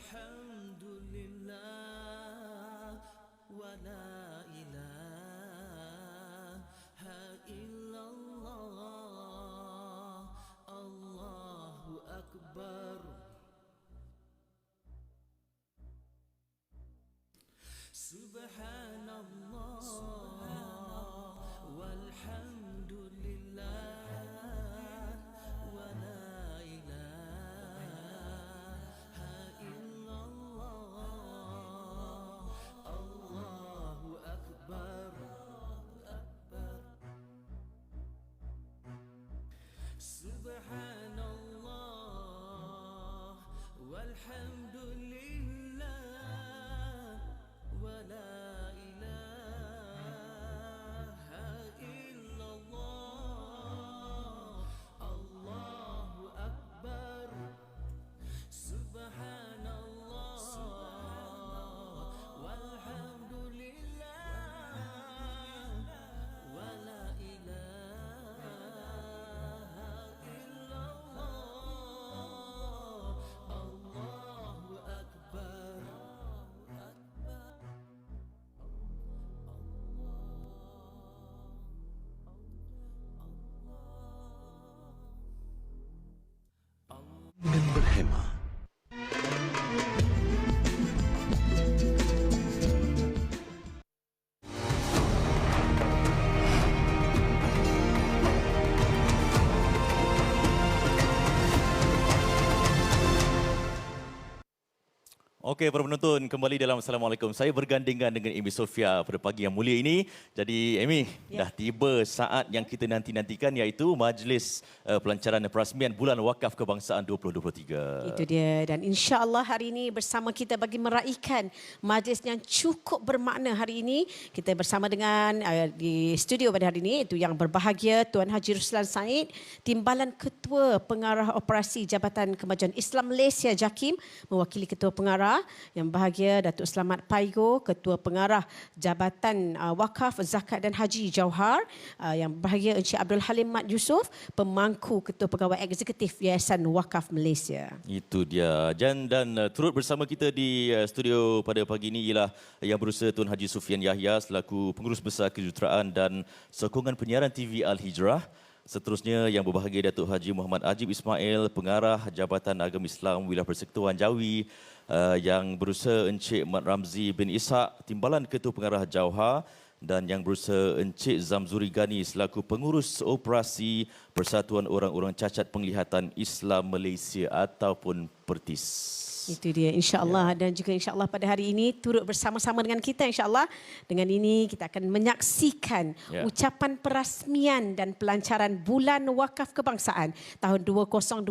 الحمد لله ولا إله إلا الله الله أكبر سبحان الله والحمد لله ولا إله إلا الله الله أكبر سبحان الله والحمد لله ولا إله إلا الله الله أكبر سبحان الله والحمد لله ولا إله إلا الله الله أكبر dengan berhema. Okey, para penonton, kembali dalam Assalamualaikum. Saya bergandingan dengan Amy Sofia pada pagi yang mulia ini. Jadi, Amy, dah tiba saat yang kita nanti-nantikan iaitu Majlis Pelancaran Perasmian Bulan Wakaf Kebangsaan 2023. Itu dia. Dan insya-Allah hari ini bersama kita bagi meraihkan majlis yang cukup bermakna hari ini. Kita bersama dengan di studio pada hari ini itu yang berbahagia Tuan Haji Ruslan Said, Timbalan Ketua Pengarah Operasi Jabatan Kemajuan Islam Malaysia JAKIM, mewakili Ketua Pengarah yang bahagia Datuk Selamat Paigo, Ketua Pengarah Jabatan Wakaf, Zakat dan Haji Jauhar, yang bahagia Encik Abdul Halim Mat Yusof, Pemangku Ketua Pegawai Eksekutif Yayasan Wakaf Malaysia. Itu dia. Dan turut bersama kita di studio pada pagi ini ialah Yang Berusaha Tun Haji Sufian Yahya selaku Pengurus Besar Kejuruteraan dan Sokongan Penyiaran TV Al-Hijrah. Seterusnya yang berbahagia Datuk Haji Muhammad Ajib Ismail, Pengarah Jabatan Agama Islam Wilayah Persekutuan Jawi. Yang berusaha Encik Mat Ramzi bin Ishak, Timbalan Ketua Pengarah Jauhar, dan yang berusaha Encik Zamzuri Gani selaku Pengurus Operasi Persatuan Orang-Orang Cacat Penglihatan Islam Malaysia ataupun PERTIS. Itu dia, insya-Allah. Dan juga insya-Allah pada hari ini turut bersama-sama dengan kita, insya-Allah. Dengan ini kita akan menyaksikan ucapan perasmian dan pelancaran Bulan Wakaf Kebangsaan tahun 2023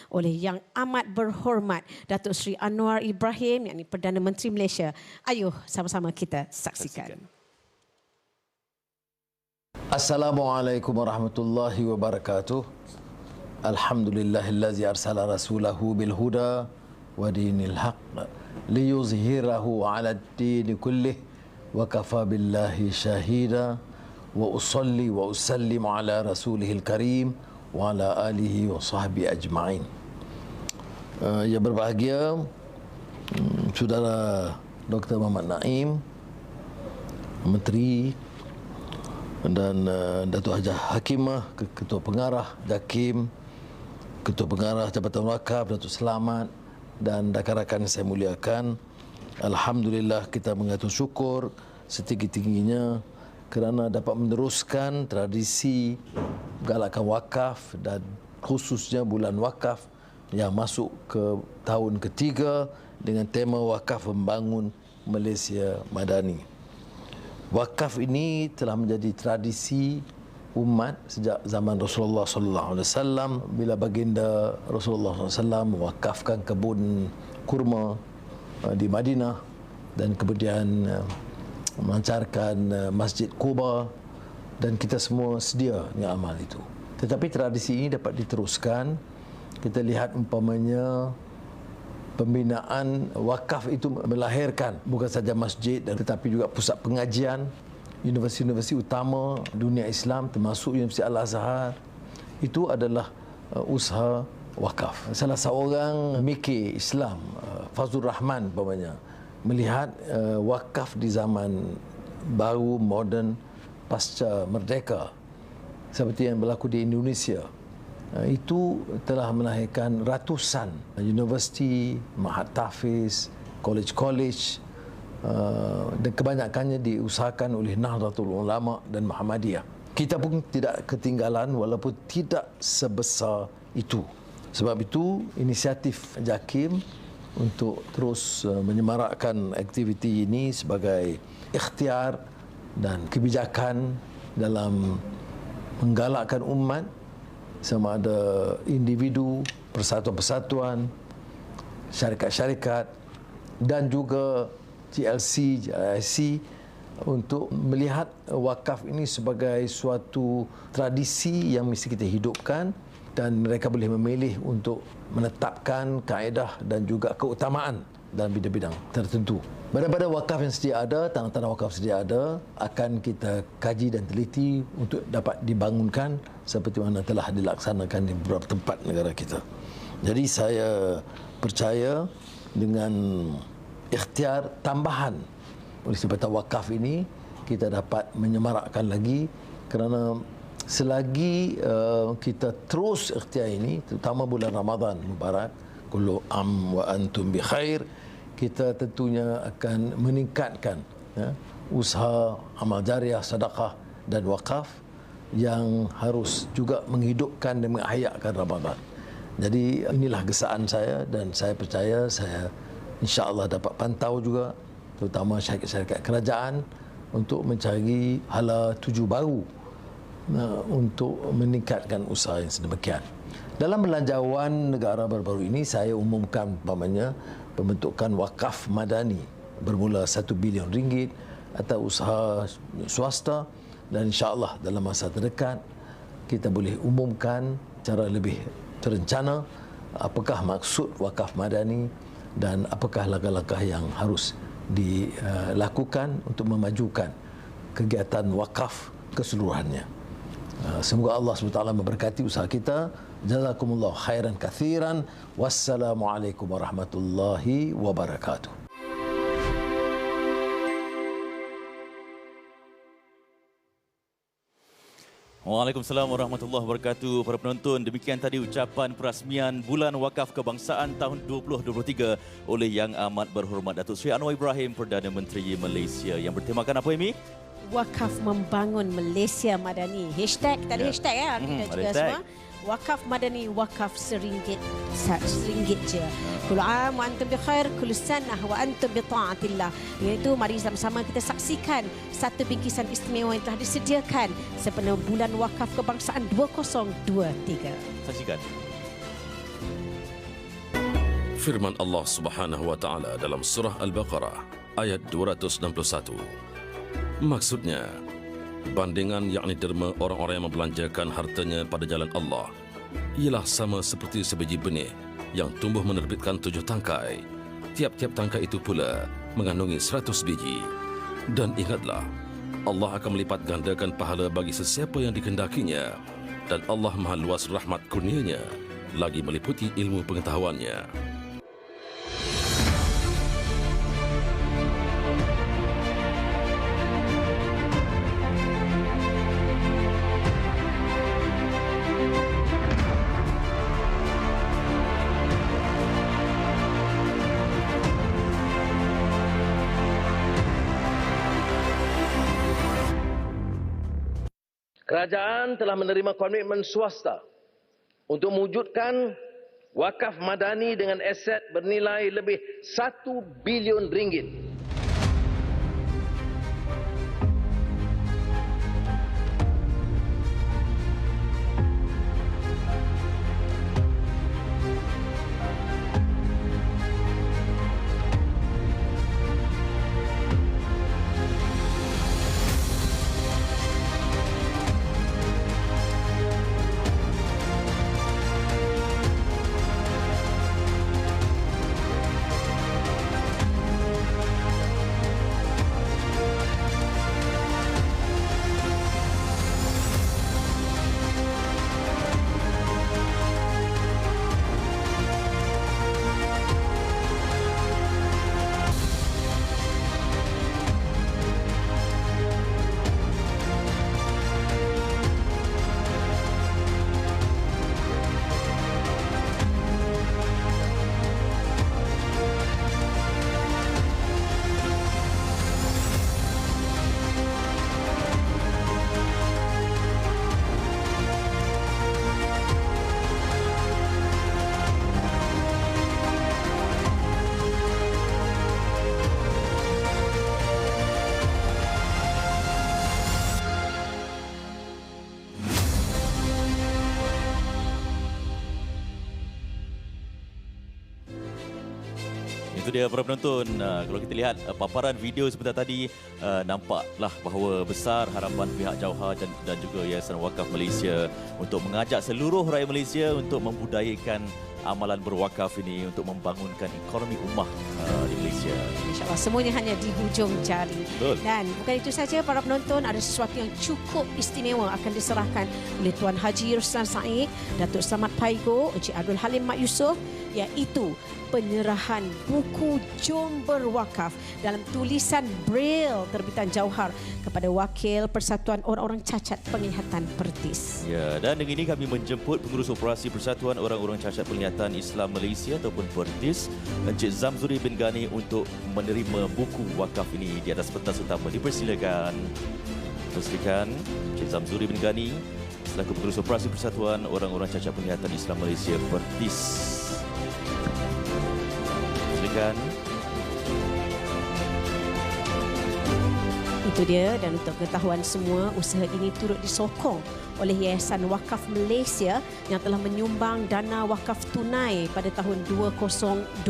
oleh Yang Amat Berhormat Datuk Seri Anwar Ibrahim, yakni Perdana Menteri Malaysia. Ayuh sama-sama kita saksikan. Assalamualaikum warahmatullahi wabarakatuh. Alhamdulillahillazi arsala rasulahu bil huda wa dinil haqq liyuzhirahu 'ala ad-din kullih wa kafa billahi shahida wa usalli wa usallim 'ala rasulihil karim wa 'ala alihi wa sahbihi ajma'in. Yang berbahagia Saudara Dr. Muhammad Naim, Menteri, dan Datuk Hajah Hakimah, Ketua Pengarah JAKIM, Ketua Pengarah Jabatan Wakaf, Datuk Selamat, dan rakan-rakan yang saya muliakan. Alhamdulillah kita mengatur syukur setinggi-tingginya kerana dapat meneruskan tradisi galakan wakaf dan khususnya bulan wakaf yang masuk ke tahun ketiga dengan tema Wakaf Membangun Malaysia Madani. Wakaf ini telah menjadi tradisi umat sejak zaman Rasulullah sallallahu alaihi wasallam, bila baginda Rasulullah sallallahu alaihi wasallam mewakafkan kebun kurma di Madinah dan kemudian melancarkan Masjid Quba, dan kita semua sedia dengan amal itu. Tetapi tradisi ini dapat diteruskan. Kita lihat umpamanya pembinaan wakaf itu melahirkan bukan saja masjid tetapi juga pusat pengajian, universiti-universiti utama dunia Islam termasuk Universiti Al-Azhar. Itu adalah usaha wakaf. Salah seorang mikir Islam, Fazlur Rahman umpamanya, melihat wakaf di zaman baru moden pasca merdeka seperti yang berlaku di Indonesia, itu telah melahirkan ratusan universiti, mahat tahfiz, kolej-kolej, dan kebanyakannya diusahakan oleh Nahdlatul Ulama dan Muhammadiyah. Kita pun tidak ketinggalan walaupun tidak sebesar itu. Sebab itu inisiatif JAKIM untuk terus menyemarakkan aktiviti ini sebagai ikhtiar dan kebijakan dalam menggalakkan umat, sama ada individu, persatuan-persatuan, syarikat-syarikat dan juga GLC, GIC untuk melihat wakaf ini sebagai suatu tradisi yang mesti kita hidupkan, dan mereka boleh memilih untuk menetapkan kaedah dan juga keutamaan dalam bidang-bidang tertentu. Daripada wakaf yang sedia ada, tanah-tanah wakaf sedia ada, akan kita kaji dan teliti untuk dapat dibangunkan seperti mana telah dilaksanakan di beberapa tempat negara kita. Jadi saya percaya dengan ikhtiar tambahan oleh Jabatan Wakaf ini, kita dapat menyemarakkan lagi, kerana selagi kita terus ikhtiar ini, terutama bulan Ramadan Mubarak, kullu am wa antum bi khair, kita tentunya akan meningkatkan usaha amal jariah, sedekah dan wakaf yang harus juga menghidupkan dan mengahyakkan Ramadan. Jadi inilah gesaan saya, dan saya percaya saya insya-Allah dapat pantau juga terutama syarikat-syarikat kerajaan untuk mencari hala tuju baru untuk meningkatkan usaha yang sedemikian. Dalam belanjawan negara baru-baru ini, saya umumkan umpamanya pembentukan wakaf madani bermula 1 bilion ringgit atau usaha swasta, dan insya-Allah dalam masa terdekat kita boleh umumkan secara lebih terencana apakah maksud wakaf madani dan apakah langkah-langkah yang harus dilakukan untuk memajukan kegiatan wakaf keseluruhannya. Semoga Allah SWT memberkati usaha kita. Jazakumullah khairan kathiran. Wassalamualaikum warahmatullahi wabarakatuh. Waalaikumsalam warahmatullahi wabarakatuh. Para penonton, demikian tadi ucapan perasmian Bulan Wakaf Kebangsaan tahun 2023 oleh Yang Amat Berhormat Datuk Seri Anwar Ibrahim, Perdana Menteri Malaysia, yang bertemakan apa, Emi? Wakaf membangun Malaysia Madani. Hashtag, tak ada hashtag ya, kita juga semua. Wakaf Madani, wakaf RM1. RM1 je. Kullu am wa antum bi khair, kullu sanah wa antum bi taatillah. Iaitu mari sama-sama kita saksikan satu bingkisan istimewa yang telah disediakan sepenuh Bulan Wakaf Kebangsaan 2023. Saksikan. Firman Allah Subhanahu wa taala dalam surah Al-Baqarah ayat 261. Maksudnya, bandingan yakni derma orang-orang yang membelanjakan hartanya pada jalan Allah ialah sama seperti sebiji benih yang tumbuh menerbitkan 7 tangkai. Tiap-tiap tangkai itu pula mengandungi 100 biji. Dan ingatlah, Allah akan melipat gandakan pahala bagi sesiapa yang dikehendakinya, dan Allah Maha Luas rahmat kurnia-Nya, lagi meliputi ilmu pengetahuannya. Kerajaan telah menerima komitmen swasta untuk mewujudkan wakaf madani dengan aset bernilai lebih 1 bilion ringgit. Itu dia para penonton. Kalau kita lihat paparan video sebentar tadi, nampaklah bahawa besar harapan pihak Jauhar dan juga Yayasan Wakaf Malaysia untuk mengajak seluruh rakyat Malaysia untuk membudayakan amalan berwakaf ini untuk membangunkan ekonomi ummah di Malaysia. InsyaAllah semuanya hanya di hujung jari. Betul. Dan bukan itu saja para penonton, ada sesuatu yang cukup istimewa akan diserahkan oleh Tuan Haji Ruslan Said, Datuk Selamat Paigo, Encik Abdul Halim Mat Yusof, iaitu penyerahan buku Jom Berwakaf dalam tulisan Braille terbitan Jauhar kepada Wakil Persatuan Orang-Orang Cacat Penglihatan Pertis. Ya, dan dengan ini kami menjemput Pengurus Operasi Persatuan Orang-Orang Cacat Penglihatan Islam Malaysia ataupun Pertis, Encik Zamzuri bin Ghani, untuk menerima buku wakaf ini di atas pentas utama. Dipersilakan. Persilakan Encik Zamzuri bin Ghani selaku Pengurus Operasi Persatuan Orang-Orang Cacat Penglihatan Islam Malaysia Pertis. Silakan. Itu dia, dan untuk pengetahuan semua, usaha ini turut disokong oleh Yayasan Wakaf Malaysia yang telah menyumbang dana wakaf tunai pada tahun 2022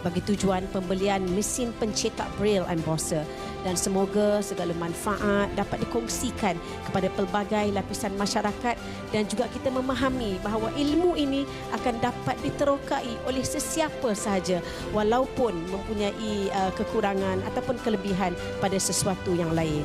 bagi tujuan pembelian mesin pencetak Braille embosser, dan semoga segala manfaat dapat dikongsikan kepada pelbagai lapisan masyarakat dan juga kita memahami bahawa ilmu ini akan dapat diterokai oleh sesiapa sahaja walaupun mempunyai kekurangan ataupun kelebihan pada sesuatu yang lain.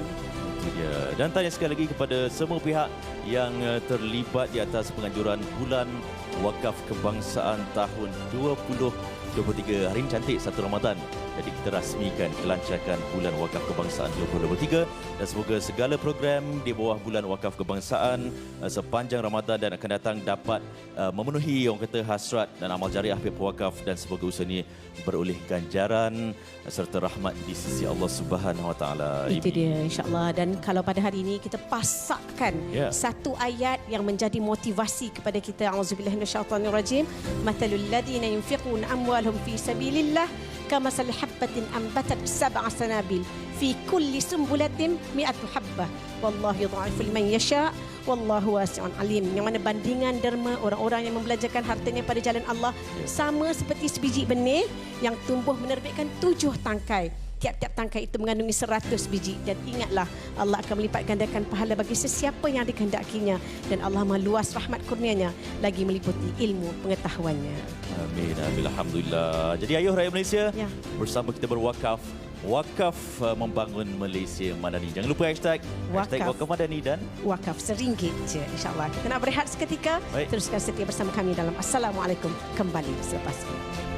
Ya, dan tanya sekali lagi kepada semua pihak yang terlibat di atas penganjuran Bulan Wakaf Kebangsaan tahun 2023. Hari ini cantik 1 Ramadan. Jadi kita rasmikan kelancaran Bulan Wakaf Kebangsaan 2023 dan semoga segala program di bawah Bulan Wakaf Kebangsaan sepanjang Ramadan dan akan datang dapat memenuhi orang kata hasrat dan amal jariah pihak wakaf, dan semoga usaha ini beroleh ganjaran serta rahmat di sisi Allah Subhanahu Wa Taala. Itu dia, insya-Allah. Dan kalau pada hari ini kita pasakkan satu ayat yang menjadi motivasi kepada kita, auzubillahi minasyaitonirrajim, matalul ladzina yunfiquna amwalahum fi sabilillah kamasal habbatin ambatat sab'a sanabil fi kulli sumbulatin mi'atu habbah wallahu yudha'ifu liman yasha wallahu wasi'un alim. Yang mana bandingan derma orang-orang yang membelanjakan hartanya pada jalan Allah sama seperti sebiji benih yang tumbuh menerbitkan 7 tangkai. Tiap-tiap tangkai itu mengandungi 100 biji, dan ingatlah Allah akan melipat gandakan pahala bagi sesiapa yang dikehendakinya, dan Allah Maha luas rahmat kurnianya lagi meliputi ilmu pengetahuannya. Amin, amin, alhamdulillah. Jadi ayuh rakyat Malaysia, bersama kita berwakaf. Wakaf membangun Malaysia Madani. Jangan lupa hashtag Wakaf Madani dan wakaf RM1 je, insyaAllah. Kita nak berehat seketika. Baik. Teruskan setia bersama kami dalam Assalamualaikum, kembali selepas ini.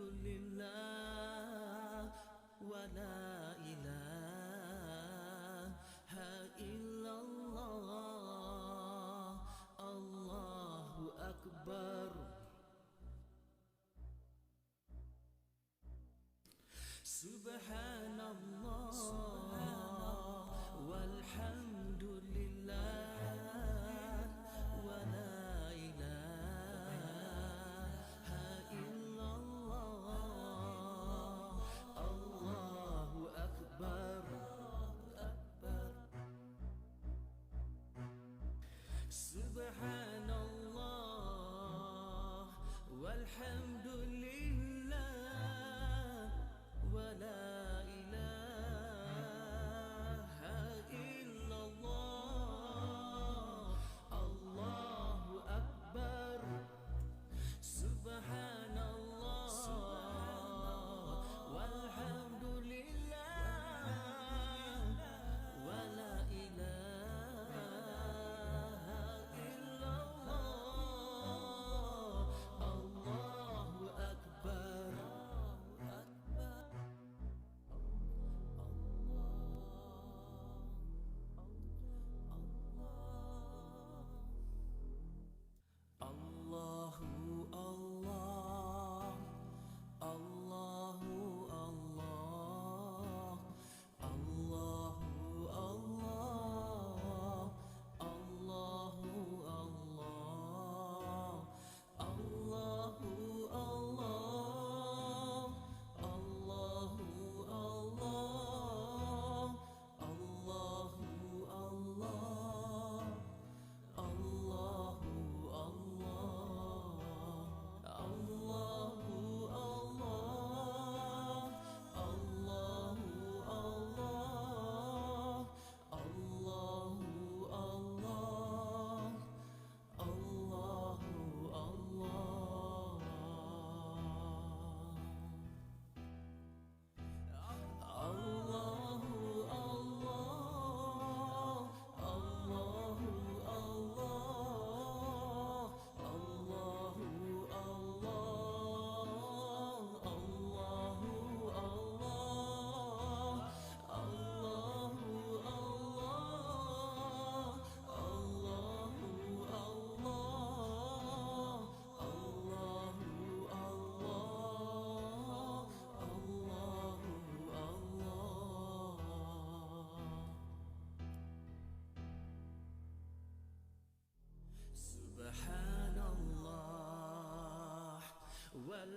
Alhamdulillah wa la ilaha illallah, Allahu Akbar. Subhanallah walhamdulillah wa la ilaha illallah, Allahu Akbar. Subhanallah walhamdulillah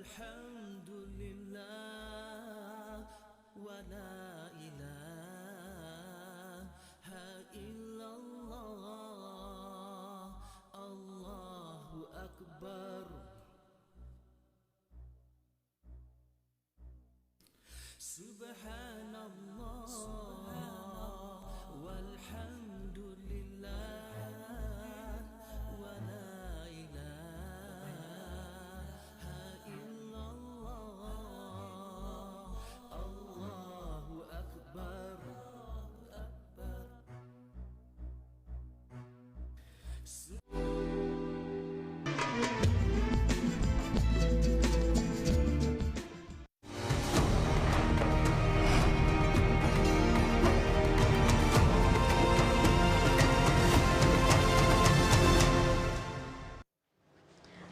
والحمد لله ولا إله إلا الله الله أكبر سبحان الله والحمد لله ولا إله إلا الله الله أكبر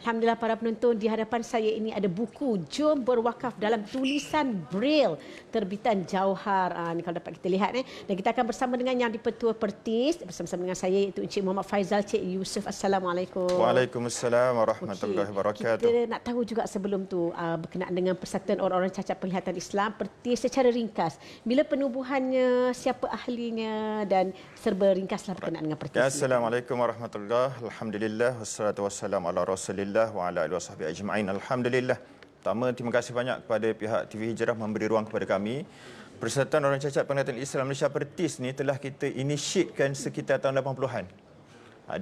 Alhamdulillah para penonton, di hadapan saya ini ada buku Jom Berwakaf dalam tulisan Braille terbitan Jauhar. Ni kalau dapat kita lihat dan kita akan bersama dengan Yang di-Pertua Pertis bersama-sama dengan saya iaitu Encik Muhammad Faizal, Cik Yusuf. Assalamualaikum. Waalaikumsalam warahmatullahi wabarakatuh. Kita nak tahu juga sebelum tu berkenaan dengan Persatuan Orang-orang Cacat Penglihatan Islam Pertis secara ringkas. Bila penubuhannya, siapa ahlinya dan serba ringkaslah berkenaan dengan Pertis. Ya, Assalamualaikum warahmatullahi. Alhamdulillah wassalatu wassalamu ala Rasulillah wa ala alihi wasahbihi ajma'in. Alhamdulillah. Pertama, terima kasih banyak kepada pihak TV Hijrah memberi ruang kepada kami. Persatuan Orang Cacat Penglihatan Islam Malaysia Pertis ni telah kita initiatekan sekitar tahun 80-an.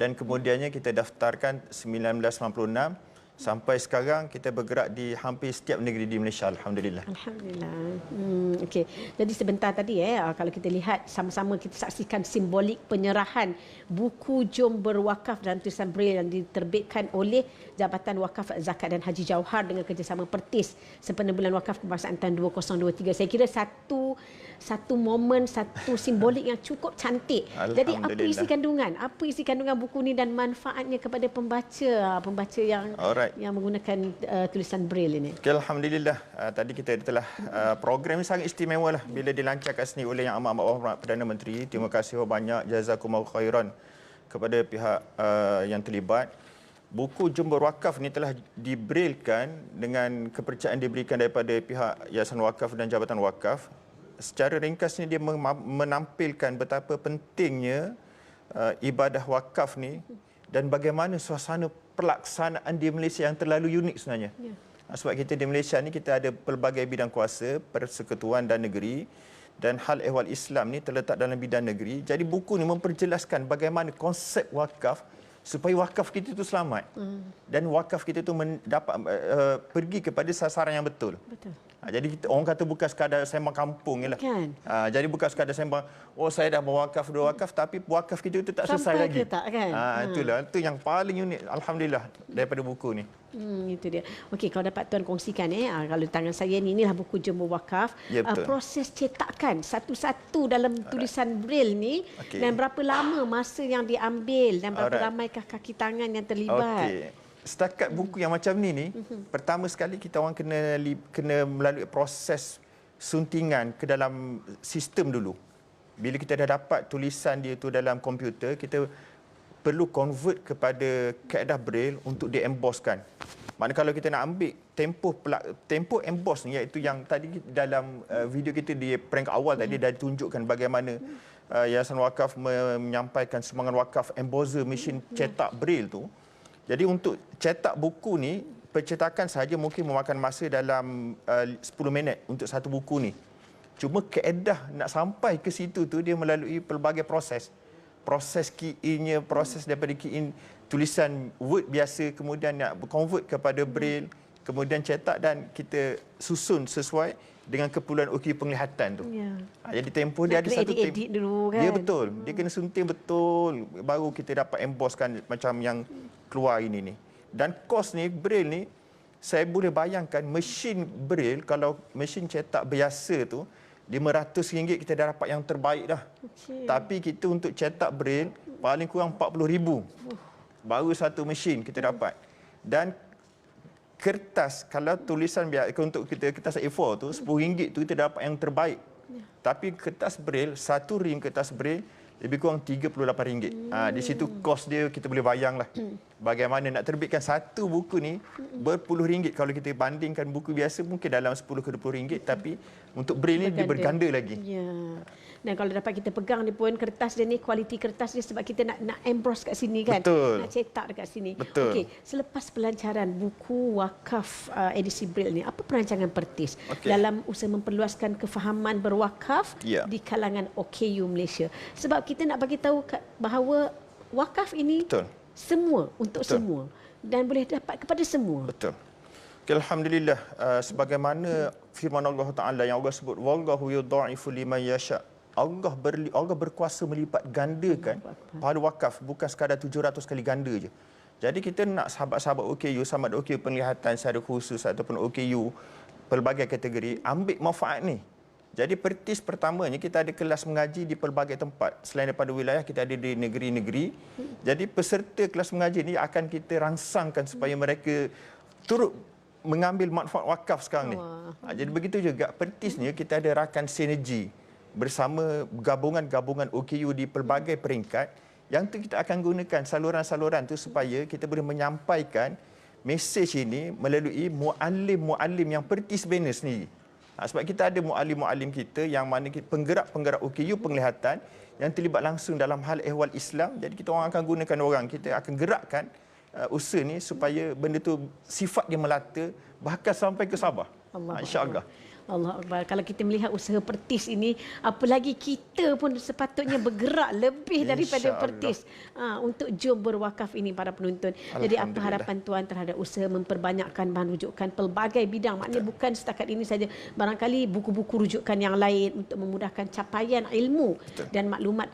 Dan kemudiannya kita daftarkan 1996 sampai sekarang kita bergerak di hampir setiap negeri di Malaysia. Alhamdulillah. Alhamdulillah. Okey. Jadi sebentar tadi kalau kita lihat sama-sama kita saksikan simbolik penyerahan buku Jom Berwakaf dalam tulisan Braille yang diterbitkan oleh Jabatan Wakaf Zakat dan Haji Jauhar dengan kerjasama Pertis sempena Bulan Wakaf Kebangsaan tahun 2023. Saya kira satu momen, satu simbolik yang cukup cantik. Jadi apa isi kandungan? Apa isi kandungan buku ni dan manfaatnya kepada pembaca yang menggunakan tulisan Braille ini? Okay, Alhamdulillah. Tadi kita telah program ini sangat istimewa lah bila dilancarkan sini oleh Yang Amat Berhormat Perdana Menteri. Terima kasih banyak, jazakumullahu khairan kepada pihak yang terlibat. Buku Jom Berwakaf ni telah dibraillekan dengan kepercayaan diberikan daripada pihak Yayasan Wakaf dan Jabatan Wakaf. Secara ringkasnya dia menampilkan betapa pentingnya ibadah wakaf ni dan bagaimana suasana pelaksanaan di Malaysia yang terlalu unik sebenarnya. Ya. Sebab kita di Malaysia ni kita ada pelbagai bidang kuasa, persekutuan dan negeri, dan hal ehwal Islam ni terletak dalam bidang negeri. Jadi buku ni memperjelaskan bagaimana konsep wakaf supaya wakaf kita itu selamat. Dan wakaf kita itu dapat pergi kepada sasaran yang betul. Betul. Jadi orang kata bukan sekadar sembang kampung lah. Kan? Jadi bukan sekadar sembang, saya dah berwakaf, tapi wakaf kita itu tak selesai lagi. Tak, kan? Itulah, itu yang paling unik. Alhamdulillah daripada buku ni. Itu dia. Okey, kalau dapat Tuan kongsikan kalau tangan saya ni, inilah buku Jom Berwakaf. Ya, proses cetakan satu-satu dalam tulisan Braille ni dan berapa lama masa yang diambil dan berapa ramaikah kaki tangan yang terlibat. Okey. Setakat buku yang macam ni, pertama sekali kita orang kena melalui proses suntingan ke dalam sistem dulu. Bila kita dah dapat tulisan dia tu dalam komputer, kita perlu convert kepada kaedah Braille untuk di-embosskan. Maknanya kalau kita nak ambil tempoh emboss ni, iaitu yang tadi dalam video kita di prank awal tadi dah ditunjukkan bagaimana Yayasan Wakaf menyampaikan sumbangan wakaf embosser mesin cetak Braille tu. Jadi untuk cetak buku ni, pencetakan sahaja mungkin memakan masa dalam 10 minit untuk satu buku ni. Cuma kaedah nak sampai ke situ tu dia melalui pelbagai proses. Proses key in-nya, proses daripada key in tulisan Word biasa, kemudian nak convert kepada Braille, kemudian cetak dan kita susun sesuai dengan keperluan OQ penglihatan tu. Ya. Jadi tempoh dia ada satu tempoh dulu kan. Ya, betul. Dia kena sunting betul baru kita dapat embosskan macam yang keluar ini ni. Dan kos ni Braille ni saya boleh bayangkan mesin Braille, kalau mesin cetak biasa tu RM500 kita dah dapat yang terbaik dah. Tapi kita untuk cetak Braille paling kurang RM40,000. Baru satu mesin kita dapat. Dan kertas, kalau tulisan biasa untuk kita kertas A4 tu RM10 tu kita dapat yang terbaik. Tapi kertas Braille, satu rim kertas Braille lebih kurang RM38. Di situ kos dia kita boleh bayanglah. bagaimana nak terbitkan satu buku ni berpuluh ringgit. Kalau kita bandingkan buku biasa mungkin dalam 10 ke 20 ringgit, tapi untuk Braille ni dia berganda lagi. Ya. Dan kalau dapat kita pegang dia pun, kertas dia ni, kualiti kertas dia, sebab kita nak emboss kat sini kan. Betul. Nak cetak dekat sini. Betul. Okey, selepas pelancaran buku wakaf edisi Braille ni, apa perancangan Pertis dalam usaha memperluaskan kefahaman berwakaf di kalangan OKU Malaysia? Sebab kita nak bagi tahu bahawa wakaf ini semua, untuk semua, dan boleh dapat kepada semua. Betul. Okay, Alhamdulillah, sebagaimana firman Allah Ta'ala yang Allah sebut, wallahu yudha'ifu liman yasha'. Allah berkuasa melipat gandakan pahala wakaf, bukan sekadar 700 kali ganda je. Jadi kita nak sahabat-sahabat OKU, sama ada OKU penglihatan secara khusus ataupun OKU pelbagai kategori, ambil manfaat ni. Jadi Pertis pertamanya kita ada kelas mengaji di pelbagai tempat. Selain daripada wilayah, kita ada di negeri-negeri. Jadi peserta kelas mengaji ni akan kita rangsangkan supaya mereka turut mengambil manfaat wakaf sekarang ni. Jadi begitu juga Pertis ni kita ada rakan sinergi bersama gabungan-gabungan OKU di pelbagai peringkat. Yang tu kita akan gunakan saluran-saluran tu supaya kita boleh menyampaikan mesej ini melalui muallim-muallim yang Pertis bina sendiri. Sebab kita ada muallim-muallim kita yang mana penggerak-penggerak OKU penglihatan yang terlibat langsung dalam hal ehwal Islam. Jadi kita orang akan gunakan orang, kita akan gerakkan usaha ni supaya benda tu sifat dia melata bahkan sampai ke Sabah. InsyaAllah. Allah Akbar. Kalau kita melihat usaha Pertis ini, apalagi kita pun sepatutnya bergerak lebih daripada Pertis untuk jom berwakaf ini para penonton. Jadi apa harapan tuan terhadap usaha memperbanyakkan bahan rujukan pelbagai bidang? Maknanya bukan setakat ini saja, barangkali buku-buku rujukan yang lain untuk memudahkan capaian ilmu dan maklumat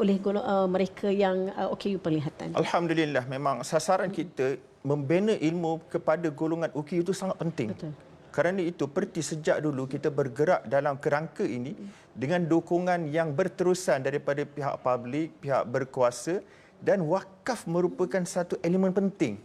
oleh mereka yang OKU penglihatan. Alhamdulillah, memang sasaran kita membina ilmu kepada golongan OKU itu sangat penting. Betul. Kerana itu, Pertis sejak dulu kita bergerak dalam kerangka ini dengan dukungan yang berterusan daripada pihak publik, pihak berkuasa, dan wakaf merupakan satu elemen penting.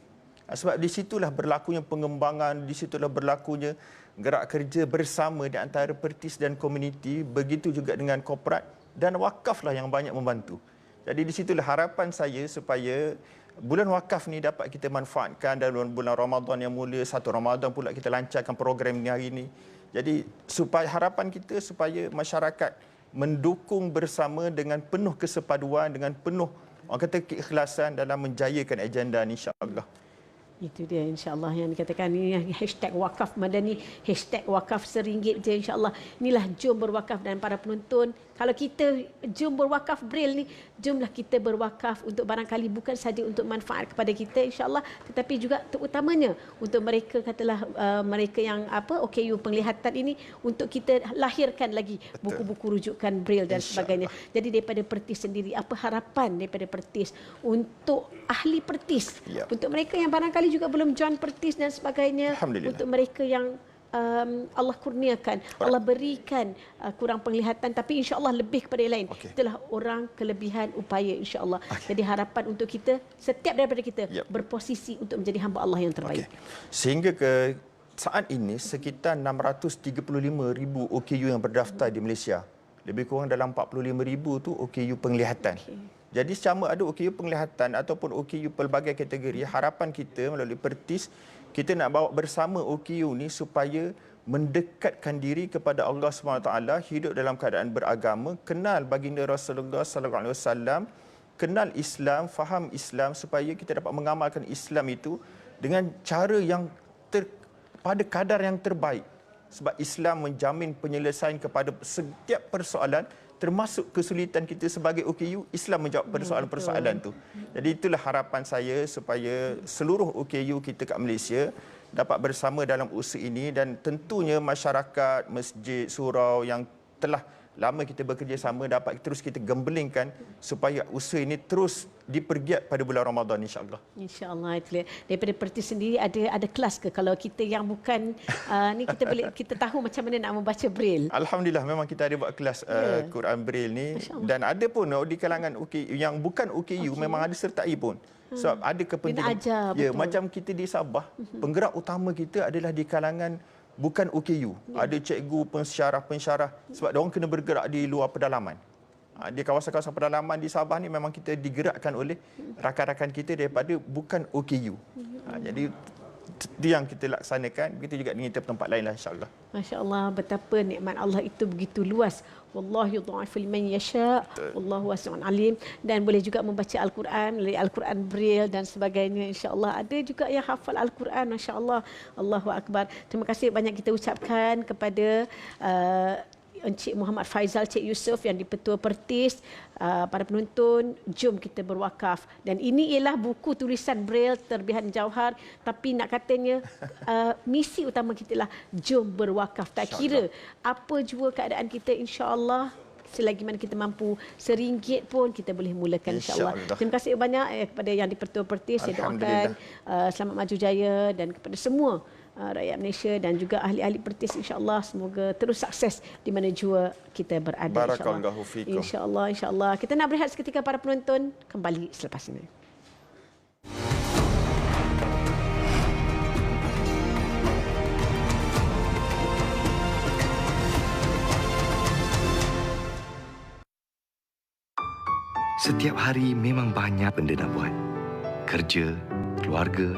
Sebab di situlah berlakunya pengembangan, di situlah berlakunya gerak kerja bersama di antara Pertis dan komuniti, begitu juga dengan korporat, dan wakaflah yang banyak membantu. Jadi di situlah harapan saya supaya bulan wakaf ni dapat kita manfaatkan dalam bulan Ramadan yang mulia. 1 Ramadan pula kita lancarkan program ni hari ini. Jadi supaya harapan kita supaya masyarakat mendukung bersama dengan penuh kesepaduan, dengan penuh orang kata keikhlasan dalam menjayakan agenda ni, insya-Allah. Itu dia, insya-Allah, yang dikatakan ini hashtag wakaf madani, hashtag wakaf RM1 je, insya-Allah. Inilah jom berwakaf. Dan para penonton, kalau kita jom berwakaf Braille ni, jomlah kita berwakaf untuk barangkali bukan saja untuk manfaat kepada kita, insya-Allah, tetapi juga terutamanya untuk mereka, katalah mereka yang OKU penglihatan ini, untuk kita lahirkan lagi buku-buku rujukan Braille dan sebagainya. Jadi daripada Pertis sendiri, apa harapan daripada Pertis untuk ahli Pertis, untuk mereka yang barangkali juga belum join Pertis dan sebagainya, untuk mereka yang Allah kurniakan, Allah berikan kurang penglihatan tapi insya-Allah lebih kepada yang lain. Itulah orang kelebihan upaya, insya-Allah. Jadi harapan untuk kita, setiap daripada kita berposisi untuk menjadi hamba Allah yang terbaik. Sehingga ke saat ini sekitar 635,000 OKU yang berdaftar di Malaysia. Lebih kurang dalam 45,000 tu OKU penglihatan. Jadi sama ada OKU penglihatan ataupun OKU pelbagai kategori, harapan kita melalui Pertis, kita nak bawa bersama OKU ni supaya mendekatkan diri kepada Allah SWT, hidup dalam keadaan beragama, kenal baginda Rasulullah SAW, kenal Islam, faham Islam, supaya kita dapat mengamalkan Islam itu dengan cara yang pada kadar yang terbaik. Sebab Islam menjamin penyelesaian kepada setiap persoalan, termasuk kesulitan kita sebagai OKU, Islam menjawab persoalan-persoalan itu. Jadi itulah harapan saya supaya seluruh OKU kita kat Malaysia dapat bersama dalam usaha ini, dan tentunya masyarakat, masjid, surau yang telah lama kita bekerjasama dapat terus kita gembelingkan supaya usaha ini terus dipergiat pada bulan Ramadan, insya-Allah. Insya-Allah. Itu daripada Pertis sendiri ada kelas ke kalau kita yang bukan ni, kita tahu macam mana nak membaca Braille? Alhamdulillah, memang kita ada buat kelas Quran Braille ni, dan ada pun di kalangan OKU yang bukan OKU memang ada sertai pun. Sebab ada kepentingan. Macam kita di Sabah, penggerak utama kita adalah di kalangan bukan OKU. Ada cikgu, pensyarah, sebab dia orang kena bergerak di luar pedalaman. Di kawasan-kawasan pedalaman di Sabah ni memang kita digerakkan oleh rakan-rakan kita daripada bukan OKU. Jadi itu yang kita laksanakan, begitu juga dengan tempat lain lah, insya-Allah. Masya-Allah, betapa nikmat Allah itu begitu luas. Wallahu yudha'ifu liman yasha, wallahu wasi'un alim. Dan boleh juga membaca Al-Quran melalui Al-Quran Braille dan sebagainya, insya-Allah. Ada juga yang hafal Al-Quran, masya-Allah. Allahu akbar. Terima kasih banyak kita ucapkan kepada Encik Muhammad Faizal, Cik Yusof yang di-Petua Pertis, para penonton, jom kita berwakaf. Dan ini ialah buku tulisan Braille terbihan Jauhar, tapi nak katanya misi utama kita lah jom berwakaf. Tak kira apa jua keadaan kita, insya-Allah selagi mana kita mampu RM1 pun kita boleh mulakan, insya-Allah. Terima kasih banyak kepada yang di-Petua Pertis. Saya doakan selamat maju jaya, dan kepada semua rakyat Malaysia dan juga ahli-ahli Pertis, insya-Allah semoga terus sukses di mana jua kita berada, insya-Allah. Barakallahu fikum. Insya-Allah, insya-Allah. Kita nak berehat seketika para penonton, kembali selepas ini. Setiap hari memang banyak benda nak buat. Kerja, keluarga.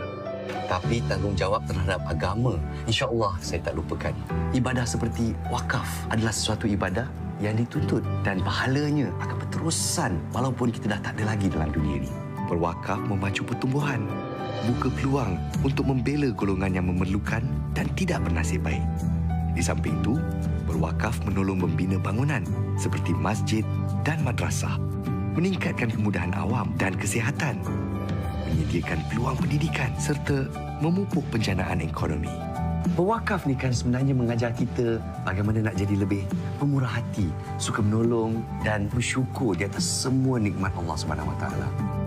Tapi tanggungjawab terhadap agama, insya-Allah saya tak lupakan. Ibadah seperti wakaf adalah sesuatu ibadah yang dituntut dan pahalanya akan berterusan walaupun kita dah tak ada lagi dalam dunia ini. Berwakaf memacu pertumbuhan, buka peluang untuk membela golongan yang memerlukan dan tidak bernasib baik. Di samping itu, berwakaf menolong membina bangunan seperti masjid dan madrasah, meningkatkan kemudahan awam dan kesihatan, menyediakan peluang pendidikan serta memupuk penjanaan ekonomi. Berwakaf ni kan sebenarnya mengajar kita bagaimana nak jadi lebih pemurah hati, suka menolong dan bersyukur di atas semua nikmat Allah SWT.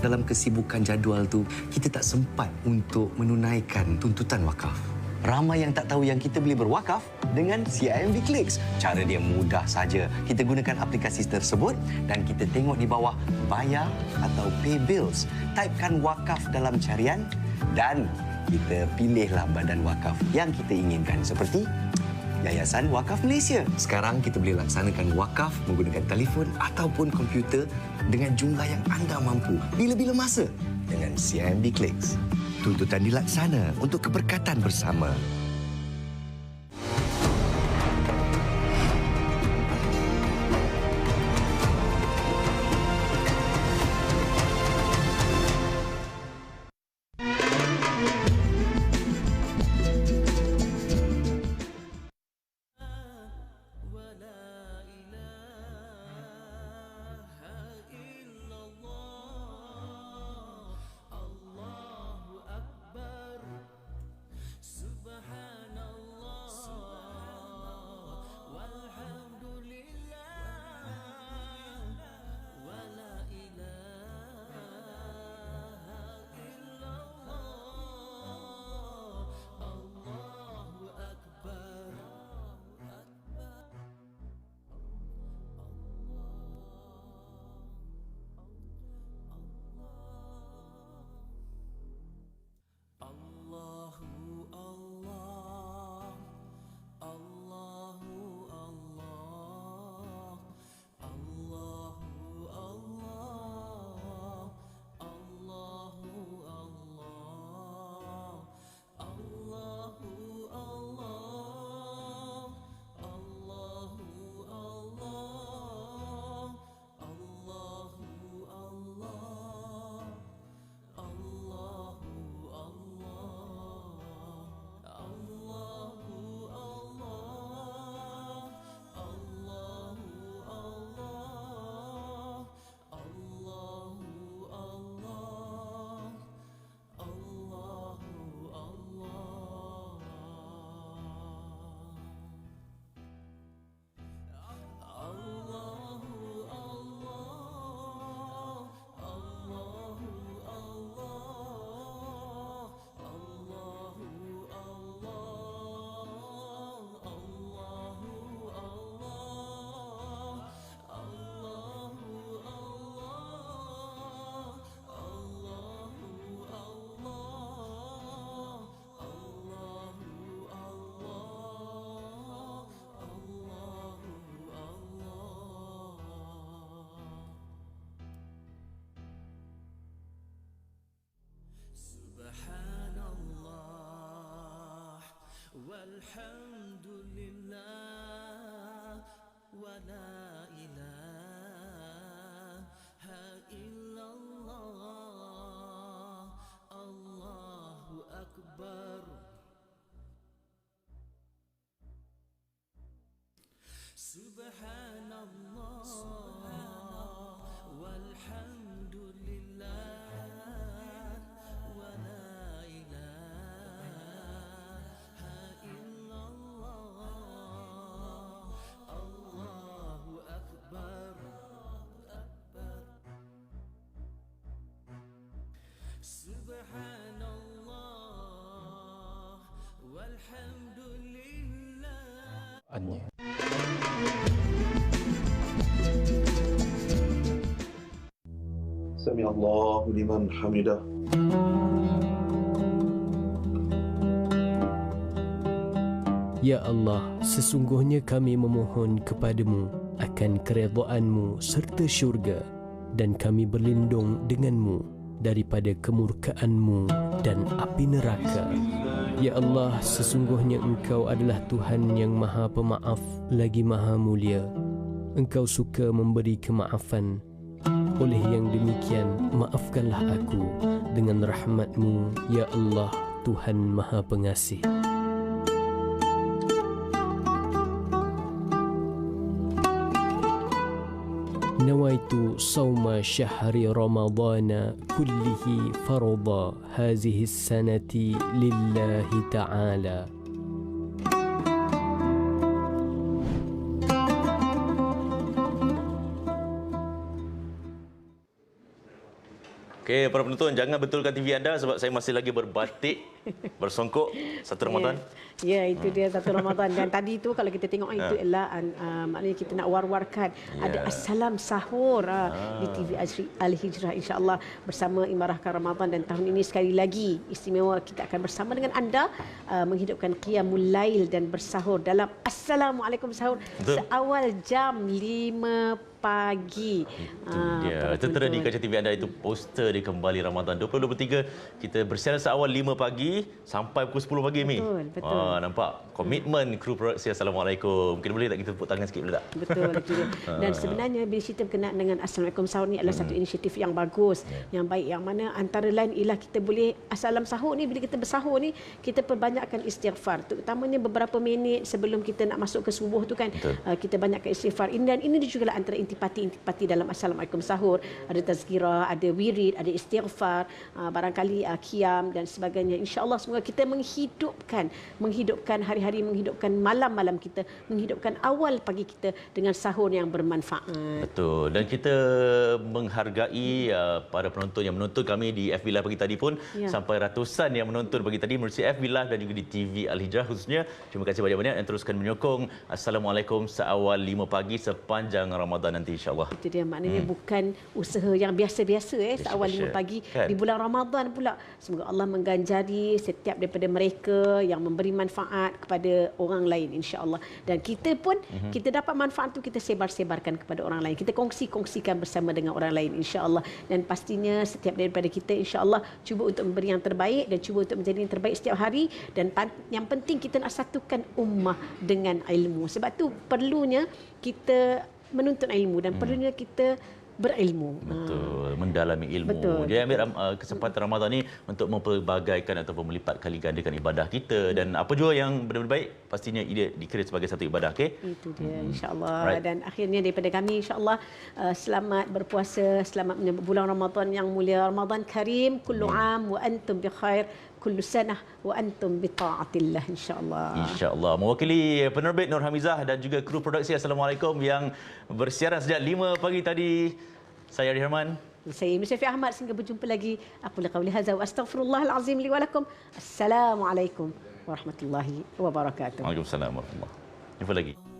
Dalam kesibukan jadual tu, kita tak sempat untuk menunaikan tuntutan wakaf. Ramai yang tak tahu yang kita boleh berwakaf dengan CIMB Clicks. Cara dia mudah saja. Kita gunakan aplikasi tersebut dan kita tengok di bawah bayar atau pay bills. Typekan wakaf dalam carian dan kita pilihlah badan wakaf yang kita inginkan seperti Yayasan Wakaf Malaysia. Sekarang kita boleh laksanakan wakaf menggunakan telefon ataupun komputer dengan jumlah yang anda mampu bila-bila masa dengan CIMB Clicks. Tuntutan dilaksana untuk keberkatan bersama. Subhan والحمد لله ولا إله إلا الله الله أكبر سبحان الله والحمد لله ولا إله إلا الله الله أكبر سبحان الله والحمد لله. سمع الله لمن حمده. Ya Allah, sesungguhnya kami memohon kepadamu akan keredaan-Mu serta syurga, dan kami berlindung dengan-Mu daripada kemurkaan-Mu dan api neraka. Ya Allah, sesungguhnya Engkau adalah Tuhan yang Maha Pemaaf lagi Maha Mulia. Engkau suka memberi kemaafan. Oleh yang demikian, maafkanlah aku dengan rahmat-Mu, Ya Allah, Tuhan Maha Pengasih. Nawaitu sawma syahri Ramadana kullihi farda hazihi sanati lillahi ta'ala. Okey, para penonton, jangan betulkan TV anda sebab saya masih lagi berbatik, bersongkok satu Ramadan. Ya, itu dia satu Ramadan. Dan tadi tu kalau kita tengok itu ialah maknanya kita nak war-warkan ada Assalam Sahur di TV Al-Hijrah, insya-Allah bersama Imarahkan Ramadan. Dan tahun ini sekali lagi istimewa, kita akan bersama dengan anda menghidupkan Qiyamul Lail dan bersahur dalam Assalamualaikum Sahur seawal jam 5 pagi. Itu dia. Tertera di kaca TV anda itu poster di Kembali Ramadan 2023. Kita bersiaran seawal 5 pagi sampai pukul 10 pagi, Mi. Betul. Nampak komitmen kru produksi. Assalamualaikum. Mungkin boleh tak kita tepuk tangan sikit boleh tak? Betul, itu dia. Dan sebenarnya bila cerita berkenaan dengan Assalamualaikum Sahur ni adalah satu inisiatif yang bagus, yang baik, yang mana antara lain ialah kita boleh Assalam Sahur ni, bila kita bersahur ni kita perbanyakkan istighfar, terutamanya beberapa minit sebelum kita nak masuk ke subuh tu kan. Kita banyakkan istighfar. Dan ini juga lah antara intipati dalam Assalamualaikum Sahur. Ada tazkirah, ada wirid, ada istighfar, barangkali qiyam dan sebagainya. InsyaAllah semoga kita menghidupkan hari-hari, menghidupkan malam-malam kita, menghidupkan awal pagi kita dengan sahur yang bermanfaat. Betul. Dan kita menghargai para penonton yang menonton kami di FB Live pagi tadi pun. Sampai ratusan yang menonton pagi tadi melalui FB Live dan juga di TV Al-Hijrah khususnya. Terima kasih banyak-banyak yang teruskan menyokong Assalamualaikum seawal 5 pagi sepanjang Ramadan nanti, insya-Allah. Itu dia, maknanya bukan usaha yang biasa-biasa seawal 5 pagi kan? Di bulan Ramadan pula. Semoga Allah mengganjari setiap daripada mereka yang memberi manfaat kepada orang lain, insya-Allah. Dan kita pun kita dapat manfaat tu kita sebar-sebarkan kepada orang lain. Kita kongsikan bersama dengan orang lain, insya-Allah. Dan pastinya setiap daripada kita, insya-Allah, cuba untuk memberi yang terbaik dan cuba untuk menjadi yang terbaik setiap hari. Dan yang penting kita nak satukan ummah dengan ilmu. Sebab tu perlunya kita menuntut ilmu dan perlunya kita berilmu. Betul, mendalami ilmu. Betul, dia ambil kesempatan Ramadan ni untuk mempelbagaikan ataupun melipat kali gandakan ibadah kita, dan apa jua yang benar-benar baik pastinya ia dikira sebagai satu ibadah. Okey, itu dia, insya-Allah. Dan akhirnya daripada kami, insya-Allah, selamat berpuasa, selamat menyambut bulan Ramadan yang mulia. Ramadan Karim, kullu am wa antum bi khair, kullu sanah wa antum bi taatillah, insya-Allah. Insya-Allah. Mewakili penerbit Nur Hamizah dan juga kru produksi Assalamualaikum yang bersiaran sejak 5 pagi tadi, saya Ari Herman. Saya Imi Syafiq Ahmad. Sehingga berjumpa lagi. Aku qauli hadza wa astaghfirullahal azim li wa lakum. Assalamualaikum warahmatullahi wabarakatuh. Waalaikumsalam warahmatullahi. Jumpa lagi.